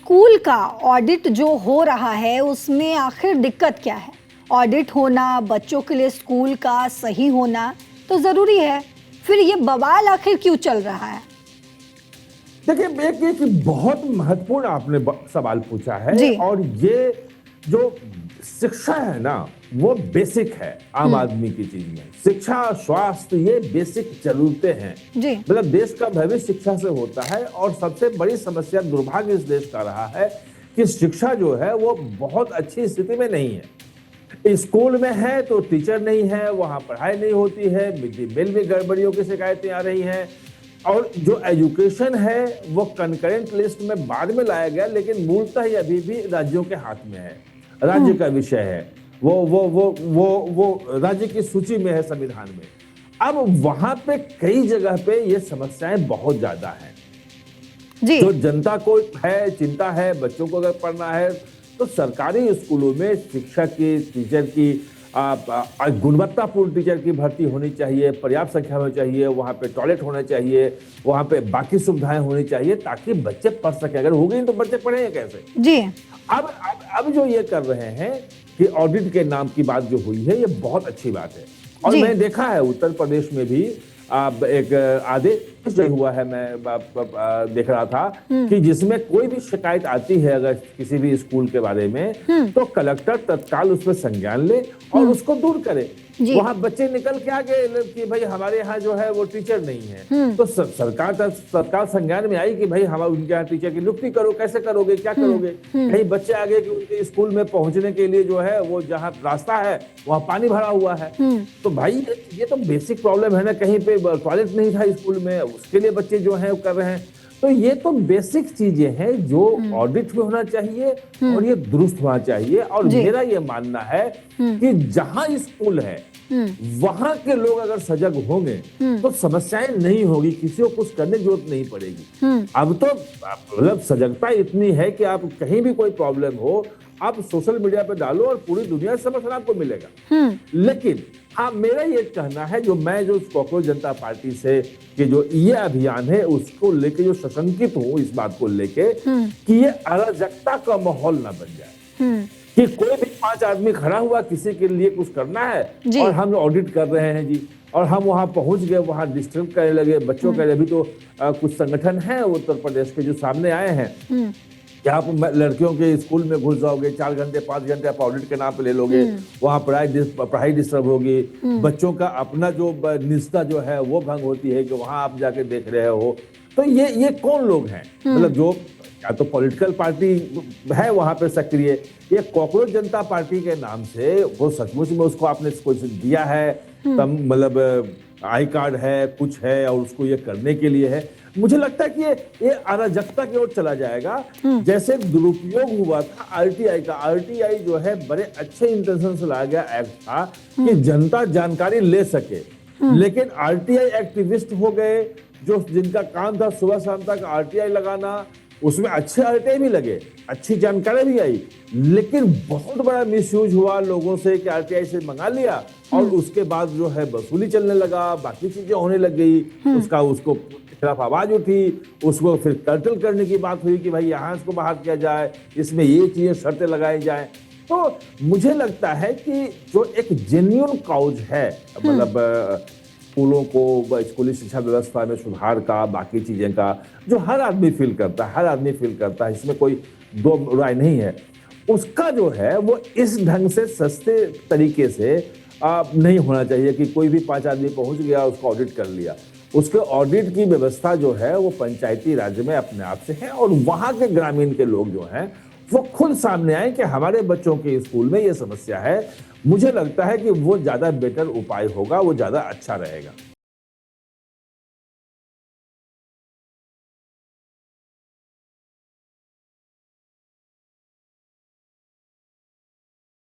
School का audit जो हो रहा है उसमें आखिर दिक्कत क्या है? ऑडिट होना, बच्चों के लिए स्कूल का सही होना तो जरूरी है, फिर ये बवाल आखिर क्यों चल रहा है? देखिए, एक बहुत महत्वपूर्ण आपने सवाल पूछा है। जी। और ये जो शिक्षा है ना, वो बेसिक है आम आदमी की चीज में। शिक्षा, स्वास्थ्य, ये बेसिक जरूरतें हैं। जी। मतलब देश का भविष्य शिक्षा से होता है। और सबसे बड़ी समस्या, दुर्भाग्य इस देश का रहा है कि शिक्षा जो है वो बहुत अच्छी स्थिति में नहीं है। स्कूल में है तो टीचर नहीं है, वहां पढ़ाई नहीं होती है, मिड डे मील में गड़बड़ियों की शिकायतें आ रही हैं। और जो एजुकेशन है वो कंकरेंट लिस्ट में बाद में लाया गया, लेकिन मूलतः ही अभी भी राज्यों के हाथ में है, राज्य का विषय है। वो राज्य की सूची में है संविधान में। अब वहां पे कई जगह पे ये समस्याएं बहुत ज्यादा हैं। जी। जो जनता को है, चिंता है, बच्चों को अगर पढ़ना है तो सरकारी स्कूलों में शिक्षक की, टीचर की, गुणवत्तापूर्ण टीचर की भर्ती होनी चाहिए, पर्याप्त संख्या में चाहिए, वहां पे टॉयलेट होना चाहिए, वहां पे बाकी सुविधाएं होनी चाहिए ताकि बच्चे पढ़ सके। अगर होगी तो बच्चे पढ़ेंगे कैसे? जी। अब जो ये कर रहे हैं कि ऑडिट के नाम की बात जो हुई है, ये बहुत अच्छी बात है। और जी। मैंने देखा है उत्तर प्रदेश में भी एक आदेश जो हुआ है, मैं देख रहा था कि जिसमें कोई भी शिकायत आती है अगर किसी भी स्कूल के बारे में, तो कलेक्टर तत्काल उसमें संज्ञान ले और उसको दूर करे। वहां बच्चे निकल के आ गए कि भाई हमारे यहाँ जो है वो टीचर नहीं है, तो सरकार संज्ञान में आई कि भाई हम उनके यहाँ टीचर की नियुक्ति करो। कैसे करोगे, क्या करोगे? कहीं बच्चे आ गए कि उनके स्कूल में पहुंचने के लिए जो है वो जहाँ रास्ता है वहां पानी भरा हुआ है। तो भाई ये तो बेसिक प्रॉब्लम है ना। कहीं पे टॉयलेट नहीं था स्कूल में, उसके लिए बच्चे जो है कर रहे हैं। तो ये तो बेसिक चीजें हैं जो ऑडिट में होना चाहिए और ये दुरुस्त होना चाहिए। और मेरा ये मानना है कि जहां स्कूल है वहां के लोग अगर सजग होंगे तो समस्याएं नहीं होगी, किसी को कुछ करने की जरूरत नहीं पड़ेगी। अब तो मतलब सजगता इतनी है कि आप कहीं भी कोई प्रॉब्लम हो, आप सोशल मीडिया पे डालो और पूरी दुनिया से समाधान आपको मिलेगा। लेकिन हाँ, मेरा ये कहना है, जो कॉकरोच जनता पार्टी से कि जो ये अभियान है उसको लेके जो सशंकित हूँ इस बात को लेके कि ये अराजकता का माहौल ना बन जाए कि कोई भी 5 आदमी खड़ा हुआ किसी के लिए कुछ करना है और हम ऑडिट कर रहे हैं जी, और हम वहां पहुंच गए, वहां डिस्टर्ब करने लगे बच्चों के लिए। अभी तो कुछ संगठन है उत्तर प्रदेश के जो सामने आए हैं कि आप लड़कियों के स्कूल में घुस जाओगे, 4 घंटे 5 घंटे आप ऑडिट के नाम पे ले लोगे, वहां पढ़ाई डिस्टर्ब होगी, बच्चों का अपना जो निजता जो है वो भंग होती है कि वहां आप जाके देख रहे हो। तो ये कौन लोग हैं? मतलब जो या तो पॉलिटिकल पार्टी है वहां पे सक्रिय, ये कॉकरोच जनता पार्टी के नाम से वो सचमुच में उसको आपने कोई दिया है, तब मतलब आई कार्ड है, कुछ है और उसको ये करने के लिए है। मुझे लगता है कि ये अराजकता की ओर चला जाएगा। जैसे दुरुपयोग हुआ था आरटीआई का। आरटीआई जो है बड़े अच्छे इंटेंशन से लाया गया एक्ट था कि जनता जानकारी ले सके, लेकिन आरटीआई एक्टिविस्ट हो गए जो जिनका काम था सुबह शाम तक आरटीआई लगाना। उसमें अच्छे आरटीआई भी लगे, अच्छी जानकारी भी आई, लेकिन बहुत बड़ा मिसयूज हुआ लोगों से कि आरटीआई से मंगा लिया और उसके बाद जो है वसूली चलने लगा, बाकी चीजें होने लग गई। उसको खिलाफ आवाज उठी, उसको फिर कर्टल करने की बात हुई कि भाई यहाँ इसको बाहर किया जाए, इसमें ये चीजें शर्तें लगाई जाए। तो मुझे लगता है कि जो एक जेन्युइन काउज है, मतलब स्कूलों को, स्कूली शिक्षा व्यवस्था में सुधार का, बाकी चीजें का, जो हर आदमी फील करता है, इसमें कोई दो राय नहीं है, उसका जो है वो इस ढंग से सस्ते तरीके से नहीं होना चाहिए कि कोई भी 5 आदमी पहुंच गया उसको ऑडिट कर लिया। उसके ऑडिट की व्यवस्था जो है वो पंचायती राज में अपने आप से है और वहां के ग्रामीण के लोग जो हैं वो खुद सामने आए कि हमारे बच्चों के स्कूल में ये समस्या है। मुझे लगता है कि वो ज्यादा बेटर उपाय होगा, वो ज्यादा अच्छा रहेगा।